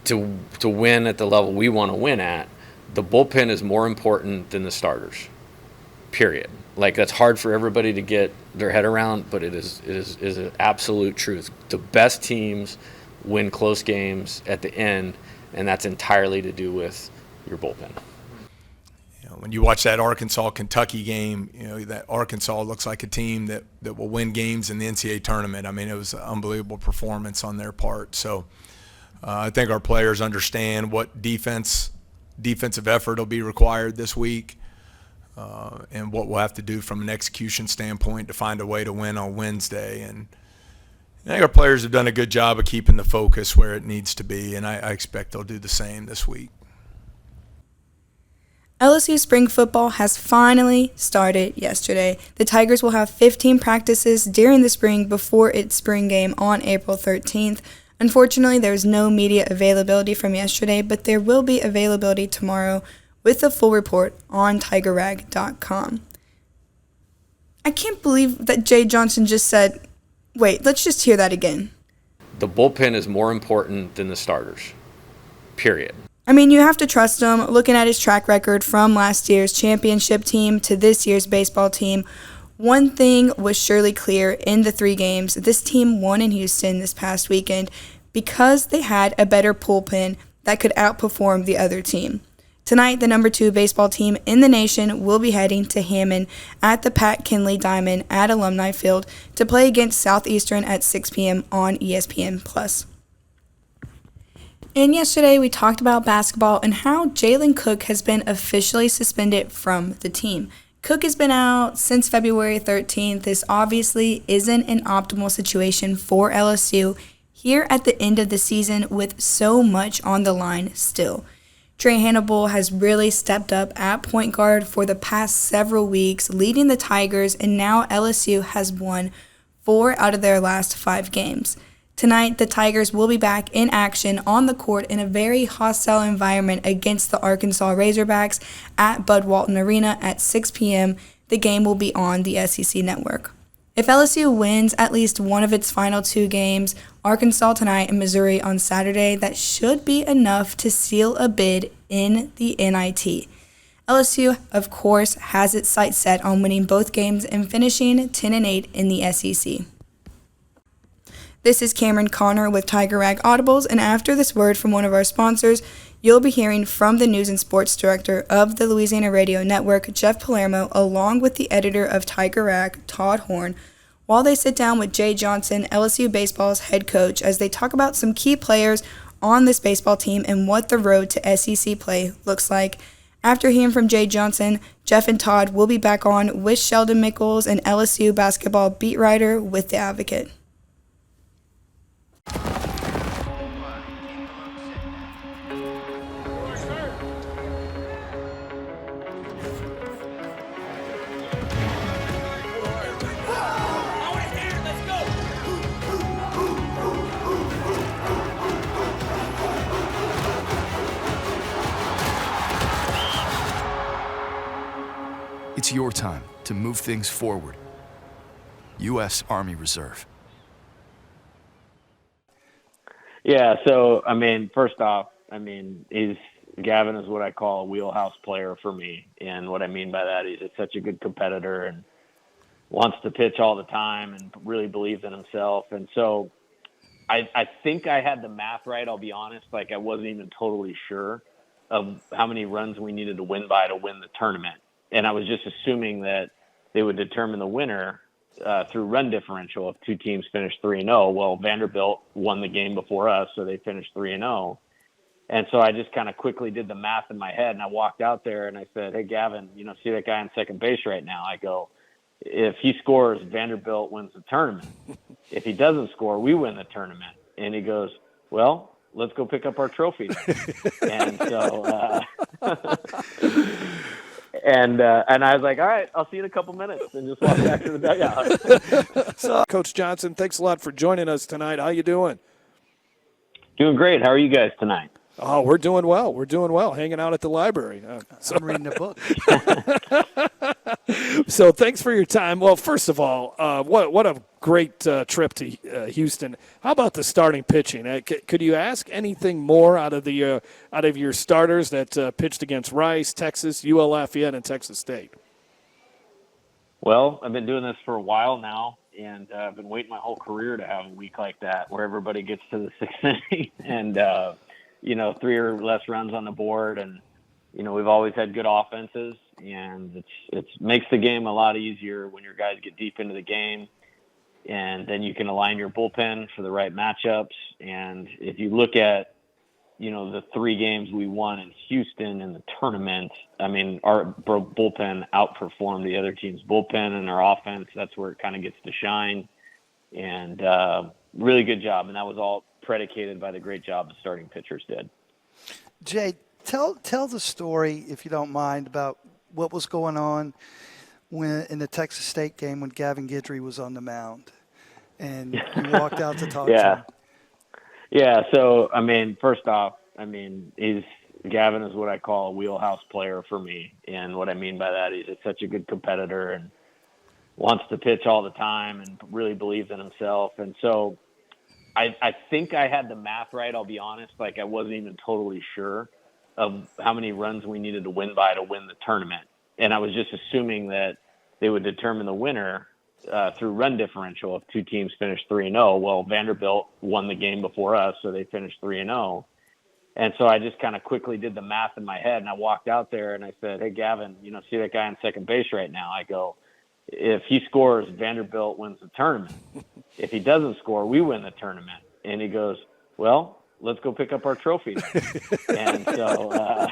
to win at the level we want to win at, the bullpen is more important than the starters. Period. Like, that's hard for everybody to get their head around, but it is an absolute truth. The best teams win close games at the end, and that's entirely to do with your bullpen. When you watch that Arkansas-Kentucky game, that Arkansas looks like a team that will win games in the NCAA tournament. I mean, it was an unbelievable performance on their part. So I think our players understand what defensive effort will be required this week, and what we'll have to do from an execution standpoint to find a way to win on Wednesday. And I think our players have done a good job of keeping the focus where it needs to be, and I expect they'll do the same this week. LSU spring football has finally started yesterday. The Tigers will have 15 practices during the spring before its spring game on April 13th. Unfortunately, there is no media availability from yesterday, but there will be availability tomorrow with a full report on tigerrag.com. I can't believe that Jay Johnson just said, wait, let's just hear that again. The bullpen is more important than the starters. Period. I mean, you have to trust him. Looking at his track record from last year's championship team to this year's baseball team, one thing was surely clear in the 3 games. This team won in Houston this past weekend because they had a better bullpen that could outperform the other team. Tonight, the number 2 baseball team in the nation will be heading to Hammond at the Pat Kinley Diamond at Alumni Field to play against Southeastern at 6 p.m. on ESPN+. And yesterday we talked about basketball and how Jalen Cook has been officially suspended from the team. Cook has been out since February 13th. This obviously isn't an optimal situation for LSU here at the end of the season with so much on the line still. Trey Hannibal has really stepped up at point guard for the past several weeks, leading the Tigers, and now LSU has won 4 out of their last 5 games. Tonight, the Tigers will be back in action on the court in a very hostile environment against the Arkansas Razorbacks at Bud Walton Arena at 6 p.m. The game will be on the SEC Network. If LSU wins at least one of its final 2 games, Arkansas tonight and Missouri on Saturday, that should be enough to seal a bid in the NIT. LSU, of course, has its sights set on winning both games and finishing 10-8 in the SEC. This is Camryn Conner with Tiger Rag Audibles, and after this word from one of our sponsors, you'll be hearing from the News and Sports Director of the Louisiana Radio Network, Jeff Palermo, along with the editor of Tiger Rag, Todd Horne, while they sit down with Jay Johnson, LSU baseball's head coach, as they talk about some key players on this baseball team and what the road to SEC play looks like. After hearing from Jay Johnson, Jeff and Todd will be back on with Sheldon Mickles, an LSU basketball beat writer with The Advocate. It's your time to move things forward. U.S. Army Reserve. Yeah, so, first off, Gavin is what I call a wheelhouse player for me. And what I mean by that is he's such a good competitor and wants to pitch all the time and really believes in himself. And so I think I had the math right, I'll be honest. Like, I wasn't even totally sure of how many runs we needed to win by to win the tournament. And I was just assuming that they would determine the winner through run differential if 2 teams finished 3-0. Well, Vanderbilt won the game before us, so they finished 3-0. And so I just kind of quickly did the math in my head, and I walked out there and I said, hey, Gavin, see that guy on second base right now? I go, if he scores, Vanderbilt wins the tournament. If he doesn't score, we win the tournament. And he goes, well, let's go pick up our trophy. And so And I was like, all right, I'll see you in a couple minutes, and just walk back to the dugout. So, Coach Johnson, thanks a lot for joining us tonight. How you doing? Doing great. How are you guys tonight? Oh, we're doing well. We're doing well, hanging out at the library. I'm reading a book. So thanks for your time. Well, first of all, what a great trip to Houston. How about the starting pitching? Could you ask anything more out of your starters that pitched against Rice, Texas, UL Lafayette, and Texas State? Well, I've been doing this for a while now, and I've been waiting my whole career to have a week like that where everybody gets to the sixth inning and, 3 or less runs on the board. And, we've always had good offenses, and it makes the game a lot easier when your guys get deep into the game. And then you can align your bullpen for the right matchups. And if you look at, the 3 games we won in Houston in the tournament, I mean, our bullpen outperformed the other team's bullpen, and our offense, that's where it kind of gets to shine. And really good job. And that was all predicated by the great job the starting pitchers did. Jay, tell the story, if you don't mind, about what was going on in the Texas State game when Gavin Guidry was on the mound and you walked out to talk to him. Yeah, so, first off, Gavin is what I call a wheelhouse player for me. And what I mean by that is he's such a good competitor and wants to pitch all the time and really believes in himself. And so I think I had the math right, I'll be honest. Like, I wasn't even totally sure of how many runs we needed to win by to win the tournament. And I was just assuming that they would determine the winner through run differential if 2 teams finished 3-0. Well, Vanderbilt won the game before us, so they finished 3-0. And so I just kind of quickly did the math in my head, and I walked out there and I said, "Hey, Gavin, see that guy on second base right now?" I go, "If he scores, Vanderbilt wins the tournament. If he doesn't score, we win the tournament." And he goes, "Well, let's go pick up our trophy." And so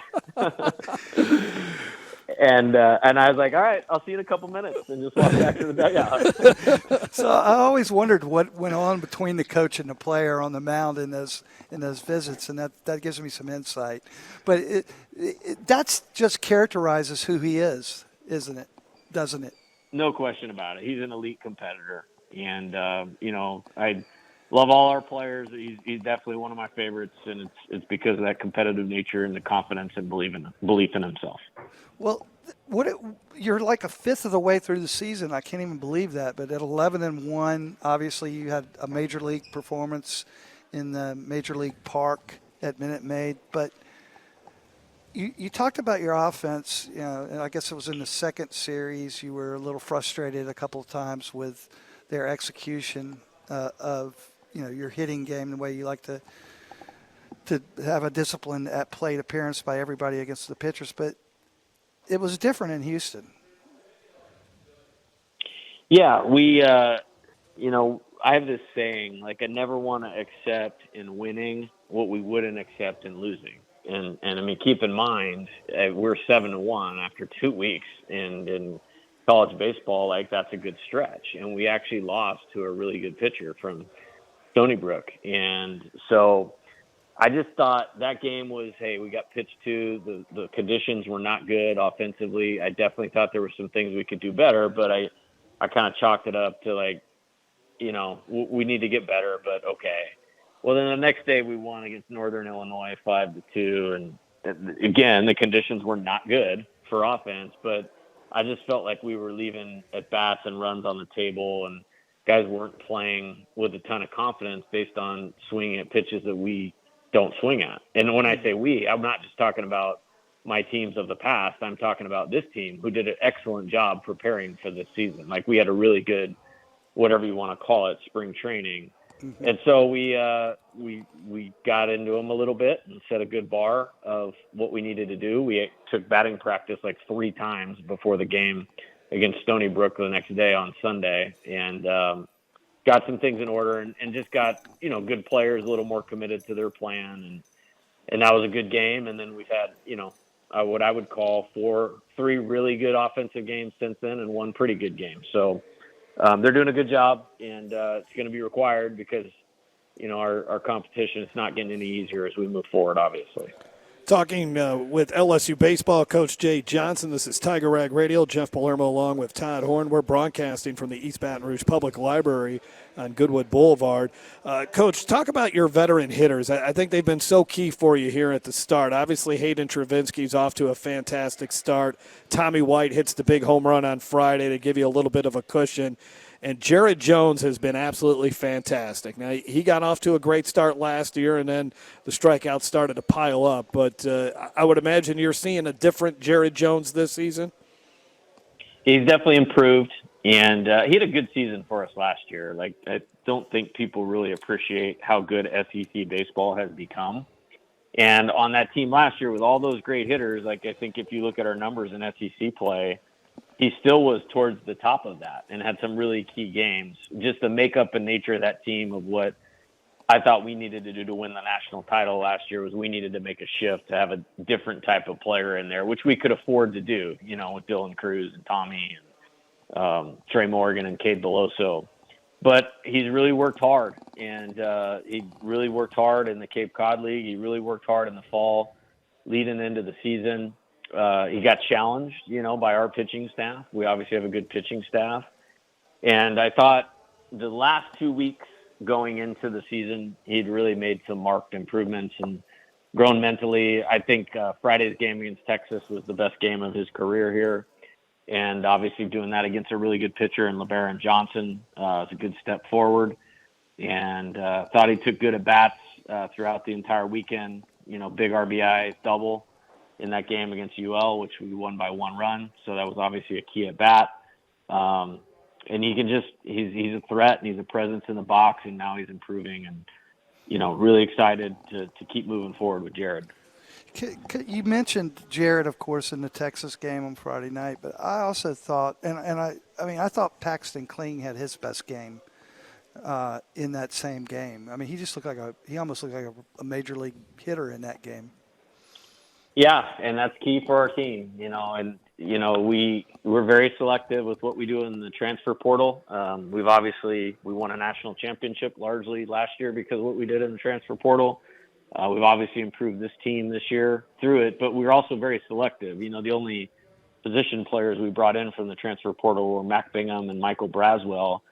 And I was like, "All right, I'll see you in a couple minutes," and just walked back to the dugout. So I always wondered what went on between the coach and the player on the mound in those visits, and that gives me some insight. But that's just characterizes who he is, isn't it? Doesn't it? No question about it. He's an elite competitor, and I love all our players. He's definitely one of my favorites, and it's because of that competitive nature and the confidence and belief in himself. Well, you're like a fifth of the way through the season. I can't even believe that. But at 11-1, obviously you had a major league performance in the Major League Park at Minute Maid. But you talked about your offense. And I guess it was in the second series. You were a little frustrated a couple of times with their execution of your hitting game, the way you like to have a discipline at plate appearance by everybody against the pitchers. But it was different in Houston. Yeah, I have this saying, like, I never want to accept in winning what we wouldn't accept in losing. And keep in mind, we're 7-1 after 2 weeks, and in college baseball, like, that's a good stretch. And we actually lost to a really good pitcher from Stony Brook. And so I just thought that game was, hey, we got pitched to. The conditions were not good offensively. I definitely thought there were some things we could do better, but I kind of chalked it up to, like, we need to get better, but okay. Well, then the next day we won against Northern Illinois 5-2, and again, the conditions were not good for offense, but I just felt like we were leaving at bats and runs on the table, and guys weren't playing with a ton of confidence based on swinging at pitches that we don't swing at. And when I say we, I'm not just talking about my teams of the past. I'm talking about this team who did an excellent job preparing for this season. Like, we had a really good, whatever you want to call it, spring training. Mm-hmm. And so we got into them a little bit and set a good bar of what we needed to do. We took batting practice like 3 times before the game against Stony Brook the next day on Sunday, and got some things in order and just got, good players a little more committed to their plan. And that was a good game. And then we've had, what I would call 3 really good offensive games since then and 1 pretty good game. So they're doing a good job, and it's going to be required because, our competition is not getting any easier as we move forward, obviously. Talking with LSU baseball coach Jay Johnson. This is Tiger Rag Radio. Jeff Palermo along with Todd Horne. We're broadcasting from the East Baton Rouge Public Library on Goodwood Boulevard. Coach, talk about your veteran hitters. I think they've been so key for you here at the start. Obviously, Hayden Travinsky's off to a fantastic start. Tommy White hits the big home run on Friday to give you a little bit of a cushion. And Jared Jones has been absolutely fantastic. Now, he got off to a great start last year, and then the strikeouts started to pile up. But I would imagine you're seeing a different Jared Jones this season. He's definitely improved, and he had a good season for us last year. Like, I don't think people really appreciate how good SEC baseball has become. And on that team last year with all those great hitters, like, I think if you look at our numbers in SEC play, he still was towards the top of that and had some really key games. Just the makeup and nature of that team of what I thought we needed to do to win the national title last year was we needed to make a shift to have a different type of player in there, which we could afford to do, you know, with Dylan Cruz and Tommy and Trey Morgan and Cade Beloso. But he's really worked hard, and he really worked hard in the Cape Cod League. He really worked hard in the fall leading into the season. He got challenged, you know, by our pitching staff. We obviously have a good pitching staff. And I thought the last 2 weeks going into the season, he'd really made some marked improvements and grown mentally. I think Friday's game against Texas was the best game of his career here. And obviously doing that against a really good pitcher in LeBaron Johnson is a good step forward. And thought he took good at-bats throughout the entire weekend. You know, big RBI double in that game against UL, which we won by 1 run. So that was obviously a key at-bat. And he can just, he's a threat and he's a presence in the box, and now he's improving, and, you know, really excited to keep moving forward with Jared. You mentioned Jared, of course, in the Texas game on Friday night, but I also thought, I thought Paxton Kling had his best game in that same game. I mean, he just he almost looked like a major league hitter in that game. Yeah, and that's key for our team, you know, and, you know, we're very selective with what we do in the transfer portal. We won a national championship largely last year because of what we did in the transfer portal. We've obviously improved this team this year through it, but we're also very selective. You know, the only position players we brought in from the transfer portal were Mac Bingham and Michael Braswell.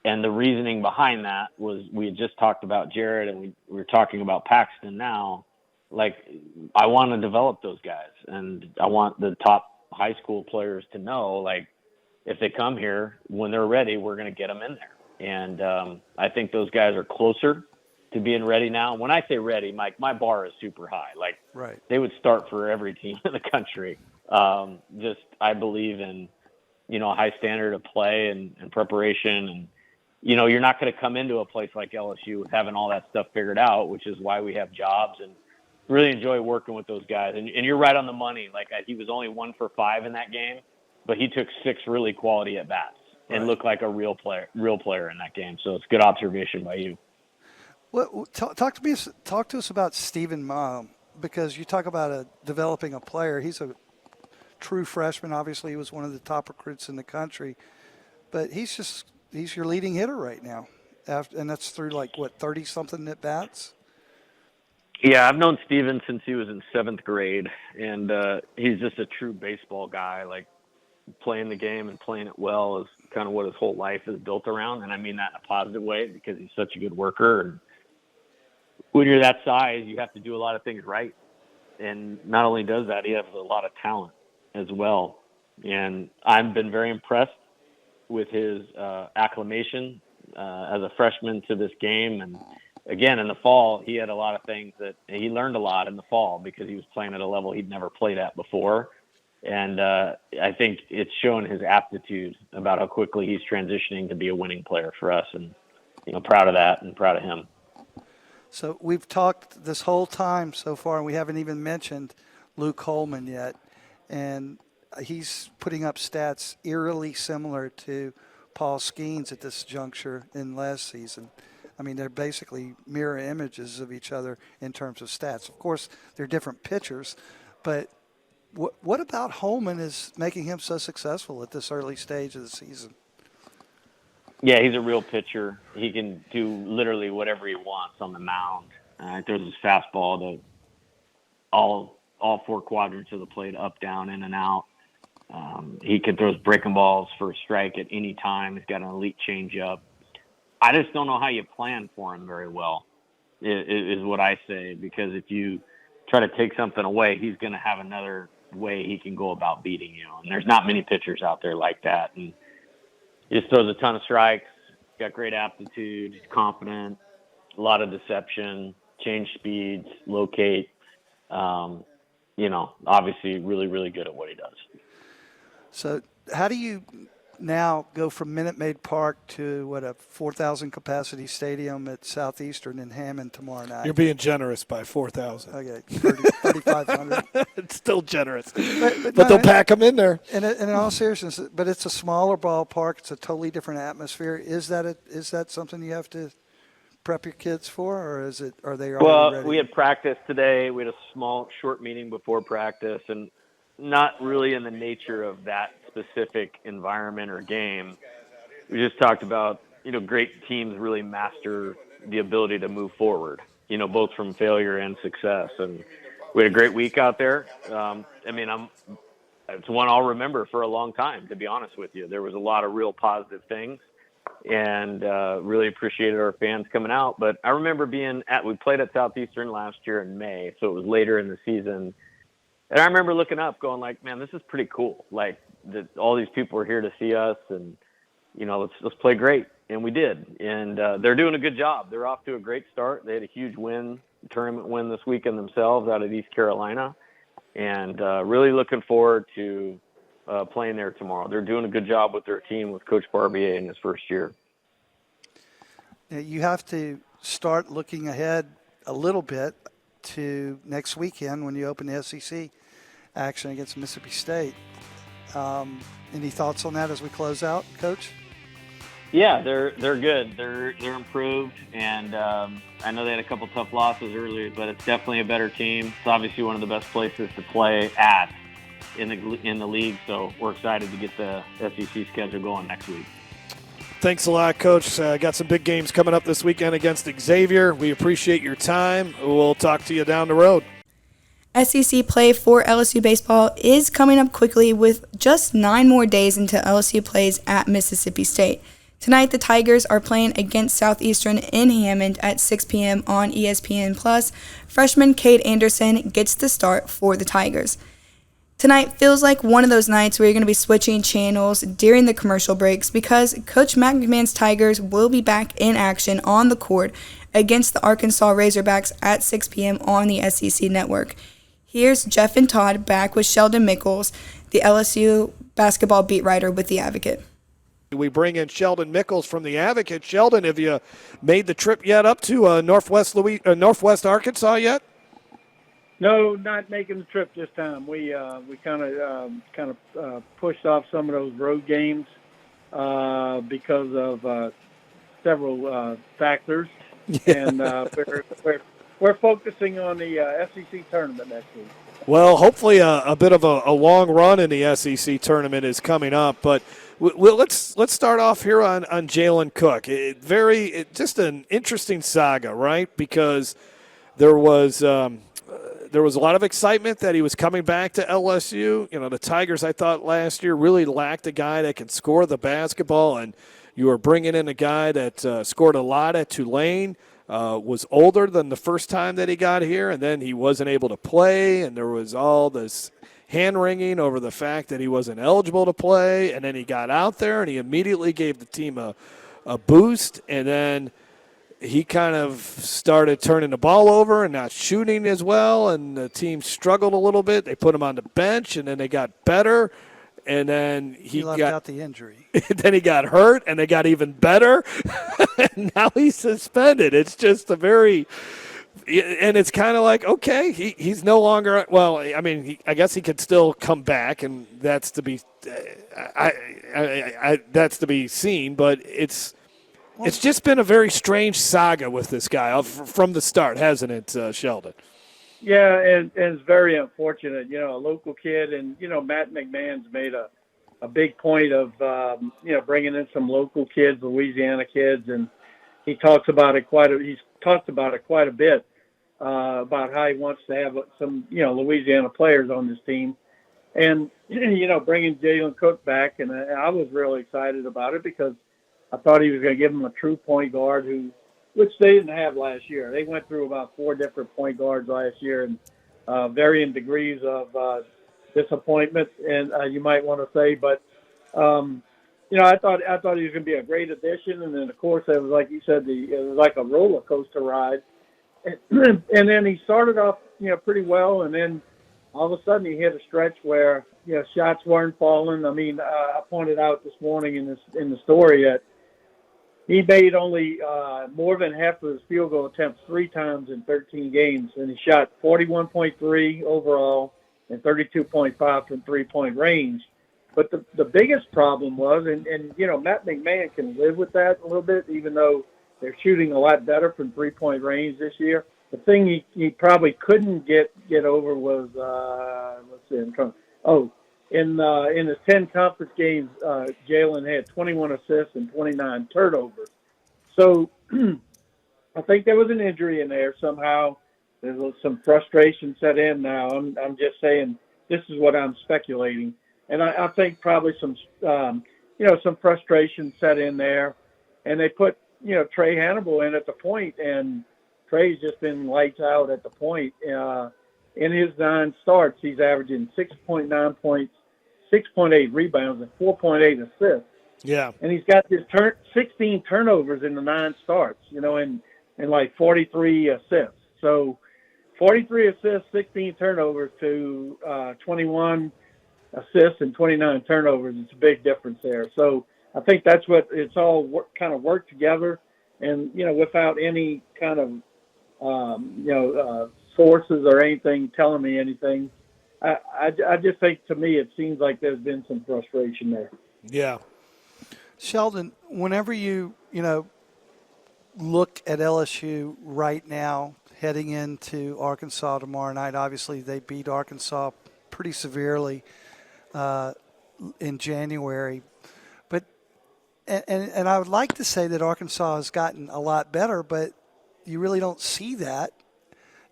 And the reasoning behind that was we had just talked about Jared, and we were talking about Paxton now. Like, I want to develop those guys, and I want the top high school players to know, like, if they come here, when they're ready, we're going to get them in there. And I think those guys are closer to being ready now. When I say ready, Mike, my bar is super high. Like, right. They would start for every team in the country. I believe in, you know, a high standard of play and preparation. And, you know, you're not going to come into a place like LSU with having all that stuff figured out, which is why we have jobs, and really enjoy working with those guys. And you're right on the money. Like, he was only 1 for 5 in that game, but he took 6 really quality at bats and looked like a real player in that game. So it's good observation by you. Well, talk to us about Stephen Ma, because you talk about developing a player. He's a true freshman. Obviously, he was one of the top recruits in the country, but he's your leading hitter right now, and that's through 30-something at bats. Yeah, I've known Steven since he was in 7th grade, and he's just a true baseball guy. Like, playing the game and playing it well is kind of what his whole life is built around, and I mean that in a positive way because he's such a good worker. And when you're that size, you have to do a lot of things right. And not only does that, he has a lot of talent as well. And I've been very impressed with his acclimation as a freshman to this game. And again, in the fall, he had a lot of things that he learned a lot in the fall because he was playing at a level he'd never played at before. And I think it's shown his aptitude about how quickly he's transitioning to be a winning player for us. And, you know, proud of that and proud of him. So we've talked this whole time so far, and we haven't even mentioned Luke Holman yet. And he's putting up stats eerily similar to Paul Skeens at this juncture in last season. I mean, they're basically mirror images of each other in terms of stats. Of course, they're different pitchers, but what about Holman is making him so successful at this early stage of the season? Yeah, he's a real pitcher. He can do literally whatever he wants on the mound. He throws his fastball to all 4 quadrants of the plate, up, down, in, and out. He can throw breaking balls for a strike at any time. He's got an elite changeup. I just don't know how you plan for him very well, is what I say, because if you try to take something away, he's going to have another way he can go about beating you. And there's not many pitchers out there like that. And he just throws a ton of strikes, got great aptitude, he's confident, a lot of deception, change speeds, locate. Obviously really, really good at what he does. So how do you now go from Minute Maid Park to a 4,000 capacity stadium at Southeastern in Hammond tomorrow night? You're being generous by 4,000. Okay, 3,500. It's still generous. But But they'll pack them in there. And in all seriousness, but it's a smaller ballpark. It's a totally different atmosphere. Is that something you have to prep your kids for, or are they already ready? We had practice today. We had a small, short meeting before practice, and not really in the nature of that specific environment or game. We just talked about, great teams really master the ability to move forward, both from failure and success. And we had a great week out there. It's one I'll remember for a long time, to be honest with you. There was a lot of real positive things, and really appreciated our fans coming out. But I remember we played at Southeastern last year in May, so it was later in the season. And I remember looking up going like, man, this is pretty cool. Like that all these people are here to see us, and, let's play great. And we did. And they're doing a good job. They're off to a great start. They had a huge tournament win this weekend themselves out of East Carolina. And really looking forward to playing there tomorrow. They're doing a good job with their team with Coach Barbier in his first year. You have to start looking ahead a little bit to next weekend when you open the SEC action against Mississippi State. Any thoughts on that as we close out, Coach? Yeah, they're good. They're improved, and I know they had a couple tough losses earlier, but it's definitely a better team. It's obviously one of the best places to play at in the league, so we're excited to get the SEC schedule going next week. Thanks a lot, Coach. Got some big games coming up this weekend against Xavier. We appreciate your time. We'll talk to you down the road. SEC play for LSU baseball is coming up quickly with just 9 more days until LSU plays at Mississippi State. Tonight, the Tigers are playing against Southeastern in Hammond at 6 p.m. on ESPN+. Freshman Cade Anderson gets the start for the Tigers. Tonight feels like one of those nights where you're going to be switching channels during the commercial breaks because Coach Matt McMahon's Tigers will be back in action on the court against the Arkansas Razorbacks at 6 p.m. on the SEC Network. Here's Jeff and Todd back with Sheldon Mickles, the LSU basketball beat writer with The Advocate. We bring in Sheldon Mickles from The Advocate. Sheldon, have you made the trip yet up to Northwest Arkansas yet? No, not making the trip this time. We kind of pushed off some of those road games because of several factors, and we're focusing on the SEC tournament next week. Well, hopefully a bit of a long run in the SEC tournament is coming up, but let's start off here on Jalen Cook. Just an interesting saga, right? Because there was a lot of excitement that he was coming back to LSU. The Tigers, I thought last year, really lacked a guy that can score the basketball, and you were bringing in a guy that scored a lot at Tulane, was older than the first time that he got here, and then he wasn't able to play, and there was all this hand-wringing over the fact that he wasn't eligible to play, and then he got out there, and he immediately gave the team a boost, and then he kind of started turning the ball over and not shooting as well, and the team struggled a little bit. They put him on the bench, and then they got better, and then he left out the injury. Then he got hurt, and they got even better, and now he's suspended. It's just and it's kind of like, okay, he's no longer – well, I mean, I guess he could still come back, and that's to be that's to be seen, but it's just been a very strange saga with this guy from the start, hasn't it, Sheldon? Yeah, and it's very unfortunate. A local kid, and Matt McMahon's made a big point of bringing in some local kids, Louisiana kids, and he talks about it quite a bit about how he wants to have some Louisiana players on this team, and bringing Jalen Cook back, and I was really excited about it because I thought he was going to give them a true point guard which they didn't have last year. They went through about 4 different point guards last year, and varying degrees of disappointment, and you might want to say. But, I thought he was going to be a great addition, and then of course it was like you said, it was like a roller coaster ride, and then he started off pretty well, and then all of a sudden he hit a stretch where shots weren't falling. I mean, I pointed out this morning in the story that he made only more than half of his field goal attempts 3 times in 13 games, and he shot 41.3 overall and 32.5 from three-point range. But the biggest problem was, and Matt McMahon can live with that a little bit, even though they're shooting a lot better from three-point range this year. The thing he probably couldn't get over was in his 10 conference games, Jalen had 21 assists and 29 turnovers. So I think there was an injury in there somehow. There's some frustration set in now. I'm just saying, this is what I'm speculating. And I think probably some frustration set in there. And they put, Trey Hannibal in at the point, and Trey's just been lights out at the point. In his 9 starts, he's averaging 6.9 points, 6.8 rebounds, and 4.8 assists. Yeah. And he's got this 16 turnovers in the 9 starts, and like 43 assists. So 43 assists, 16 turnovers to 21 assists and 29 turnovers. It's a big difference there. So I think that's what it's all kind of worked together, and without any kind of sources or anything telling me anything. I just think, to me, it seems like there's been some frustration there. Yeah. Sheldon, whenever you look at LSU right now, heading into Arkansas tomorrow night, obviously they beat Arkansas pretty severely in January. But and I would like to say that Arkansas has gotten a lot better, but you really don't see that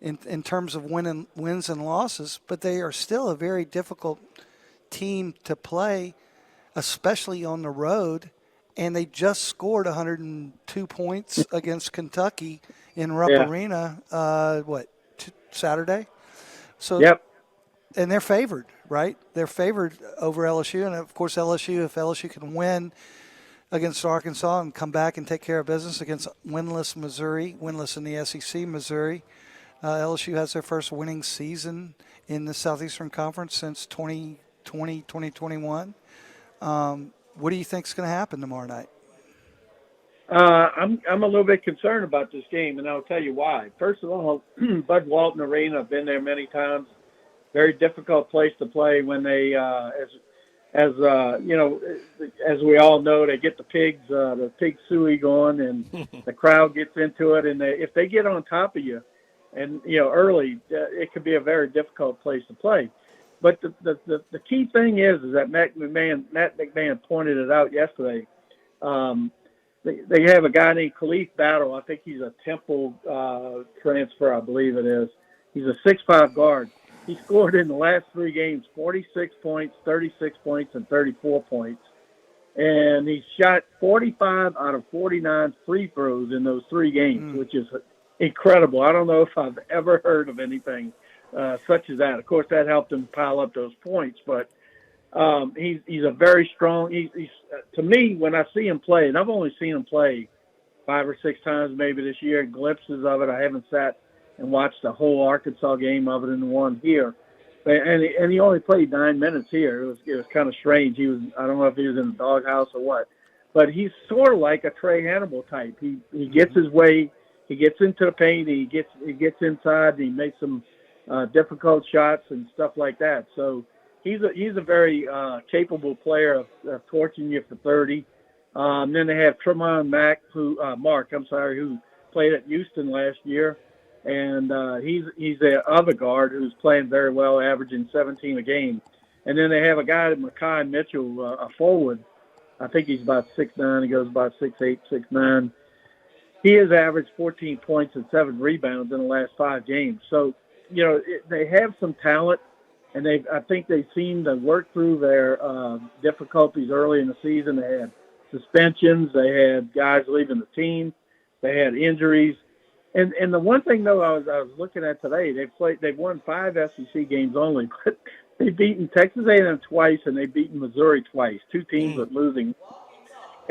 in terms of wins and losses. But they are still a very difficult team to play, especially on the road. And they just scored 102 points against Kentucky in Rupp Arena, Saturday? So, yep. And they're favored, right? They're favored over LSU. And, of course, if LSU can win against Arkansas and come back and take care of business against winless in the SEC, Missouri, LSU has their first winning season in the Southeastern Conference since 2020, 2021. What do you think is going to happen tomorrow night? I'm a little bit concerned about this game, and I'll tell you why. First of all, Bud Walton Arena, I've been there many times. Very difficult place to play when they, as we all know, they get the pig suey going, and the crowd gets into it, and if they get on top of you, and early, it could be a very difficult place to play. But the key thing is that Matt McMahon pointed it out yesterday. They have a guy named Khalif Battle. I think he's a Temple transfer, I believe it is. He's a 6'5" guard. He scored in the last 3 games 46 points, 36 points, and 34 points. And he shot 45 out of 49 free throws in those 3 games, which is incredible. I don't know if I've ever heard of anything such as that. Of course, that helped him pile up those points, but he's a very strong. He's to me, when I see him play, and I've only seen him play 5 or 6 times maybe this year, glimpses of it. I haven't sat and watched the whole Arkansas game of it in the one here, and he only played 9 minutes here. It was kind of strange. I don't know if he was in the doghouse or what, but he's sort of like a Trey Hannibal type. He gets his way. He gets into the paint. He gets inside. And he makes some difficult shots and stuff like that. So he's a very capable player of torching you for 30. Then they have Tremont Mark, who played at Houston last year, and he's the other guard who's playing very well, averaging 17 a game. And then they have a guy, Makai Mitchell, a forward. I think he's about 6'9". He goes about 6'8", 6'9". He has averaged 14 points and 7 rebounds in the last 5 games. So, they have some talent, and I think they seem to work through their difficulties early in the season. They had suspensions. They had guys leaving the team. They had injuries. And the one thing, though, I was looking at today, they've won 5 SEC games only, but they've beaten Texas A&M twice, and they've beaten Missouri twice, 2 teams with losing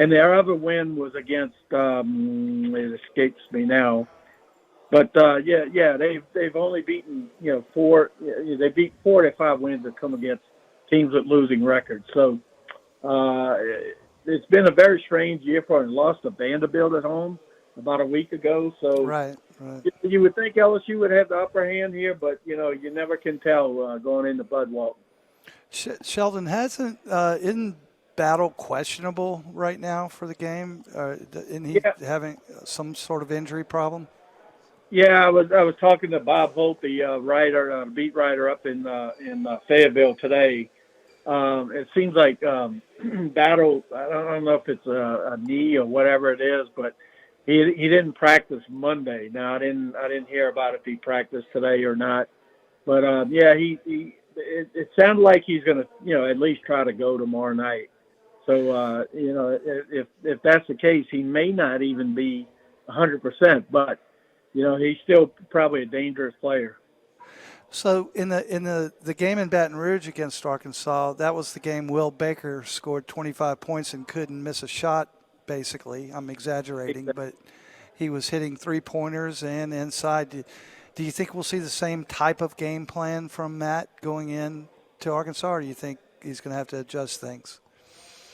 and their other win was against it escapes me now. But they've only beaten four. They beat 4 of their 5 wins that come against teams with losing records. So it's been a very strange year for them. Lost to Vanderbilt at home about a week ago. So Right. you would think LSU would have the upper hand here, but you never can tell going into Bud Walton. Sheldon, isn't Battle questionable right now for the game? Isn't he having some sort of injury problem? Yeah, I was talking to Bob Holt, the beat writer up in Fayetteville today. It seems like Battle. I don't know if it's a knee or whatever it is, but he didn't practice Monday. Now I didn't hear about if he practiced today or not. But it sounded like he's going to at least try to go tomorrow night. So if that's the case, he may not even be 100%, but. He's still probably a dangerous player. So in the game in Baton Rouge against Arkansas, that was the game Will Baker scored 25 points and couldn't miss a shot, basically. I'm exaggerating, but he was hitting three-pointers and inside. Do you think we'll see the same type of game plan from Matt going in to Arkansas, or do you think he's going to have to adjust things?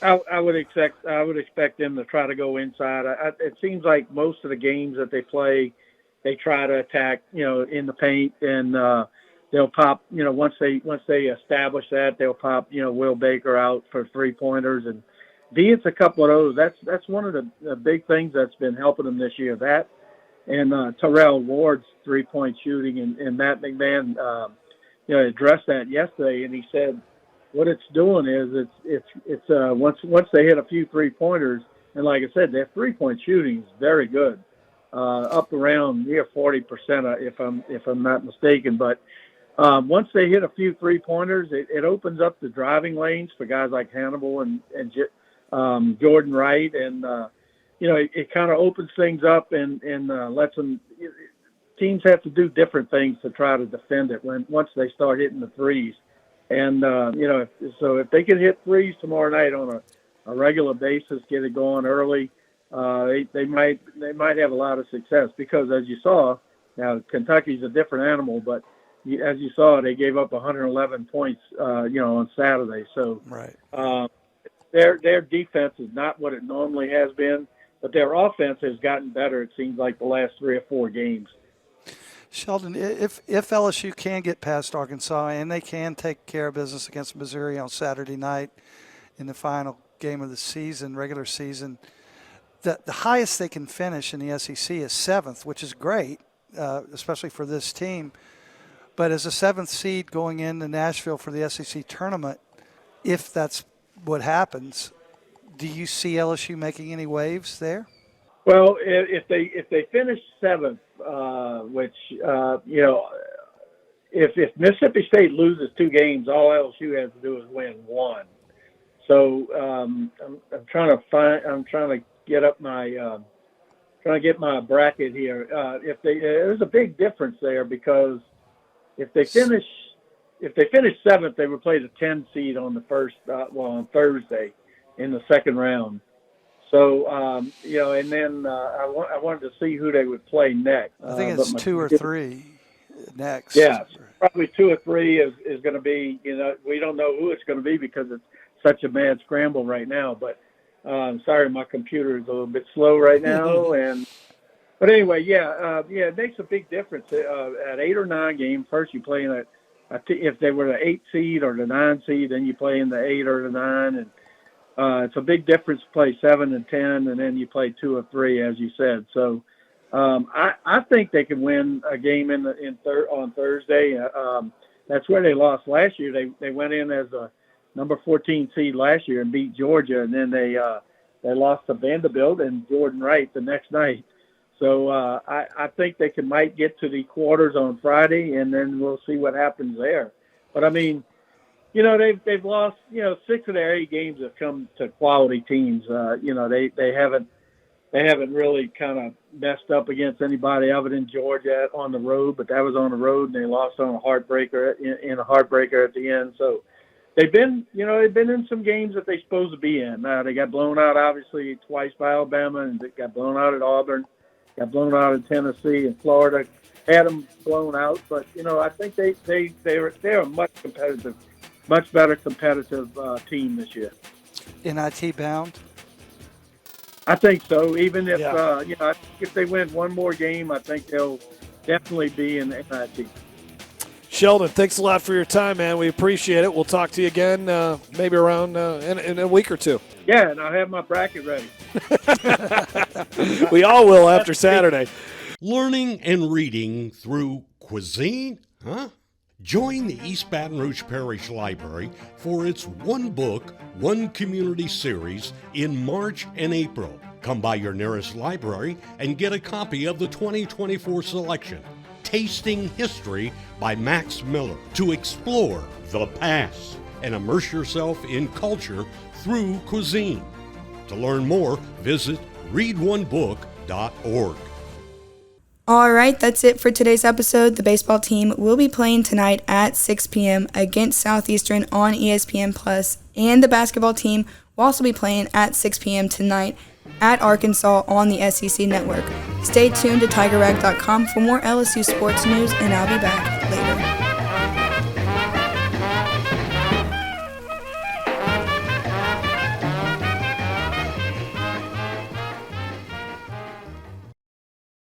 I would expect them to try to go inside. It seems like most of the games that they play, they try to attack, in the paint, and they'll pop, once they establish that, they'll pop, Will Baker out for 3-pointers, and he hits a couple of those. That's one of the big things that's been helping them this year. That and Terrell Ward's 3-point shooting, and Matt McMahon, addressed that yesterday, and he said what it's doing is it's once they hit a few 3-pointers, and like I said, their 3-point shooting is very good. Up around near 40%, if I'm not mistaken. But once they hit a few 3-pointers, it opens up the driving lanes for guys like Hannibal and Jordan Wright, and it kind of opens things up and lets them. Teams have to do different things to try to defend it once they start hitting the threes, and if they can hit threes tomorrow night on a regular basis, get it going early. They might have a lot of success because, as you saw, now Kentucky's a different animal, but as you saw, they gave up 111 points, on Saturday. So right. Their defense is not what it normally has been, but their offense has gotten better. It seems like the last 3 or 4 games. Sheldon, if LSU can get past Arkansas and they can take care of business against Missouri on Saturday night in the final game of the season, regular season. The highest they can finish in the SEC is 7th, which is great, especially for this team. But as a 7th seed going into Nashville for the SEC tournament, if that's what happens, do you see LSU making any waves there? Well, if they finish 7th, which if Mississippi State loses 2 games, all LSU has to do is win 1. So I'm trying to get up my trying to get my bracket here. There's a big difference there because if they finish 7th, they would play the 10 seed on the on Thursday in the second round. So and then I wanted to see who they would play next. I think it's 2 or 3 next. Yeah, probably 2 or 3 is going to be. We don't know who it's going to be because it's such a mad scramble right now. But sorry, my computer is a little bit slow right now. But anyway, it makes a big difference. At 8 or 9 games, first you play in if they were the 8 seed or the 9 seed, then you play in the 8 or the 9, and it's a big difference to play 7 and 10, and then you play 2 or 3, as you said. So I think they can win a game on Thursday. That's where they lost last year. They went in as a number 14 seed last year and beat Georgia, and then they lost to Vanderbilt and Jordan Wright the next night. So I think they might get to the quarters on Friday, and then we'll see what happens there. But I mean, they've lost 6 of their 8 games have come to quality teams. They haven't really kind of messed up against anybody other than Georgia on the road, but that was on the road, and they lost on a heartbreaker at the end. So they've been in some games that they're supposed to be in. They got blown out, obviously, twice by Alabama, and they got blown out at Auburn, got blown out in Tennessee, and Florida had them blown out. But, I think they're a much better competitive team this year. NIT bound? I think so. Even if, if they win one more game, I think they'll definitely be in the NIT. Sheldon, thanks a lot for your time, man. We appreciate it. We'll talk to you again maybe around in a week or two. Yeah, and I'll have my bracket ready. We all will after Saturday. Learning and reading through cuisine? Huh? Join the East Baton Rouge Parish Library for its One Book, One Community series in March and April. Come by your nearest library and get a copy of the 2024 selection, Tasting History by Max Miller, to explore the past and immerse yourself in culture through cuisine. To learn more, visit readonebook.org. All right, that's it for today's episode. The baseball team will be playing tonight at 6 p.m. against Southeastern on ESPN+, and the basketball team will also be playing at 6 p.m. tonight at Arkansas on the SEC Network. Stay tuned to TigerRag.com for more LSU sports news, and I'll be back later.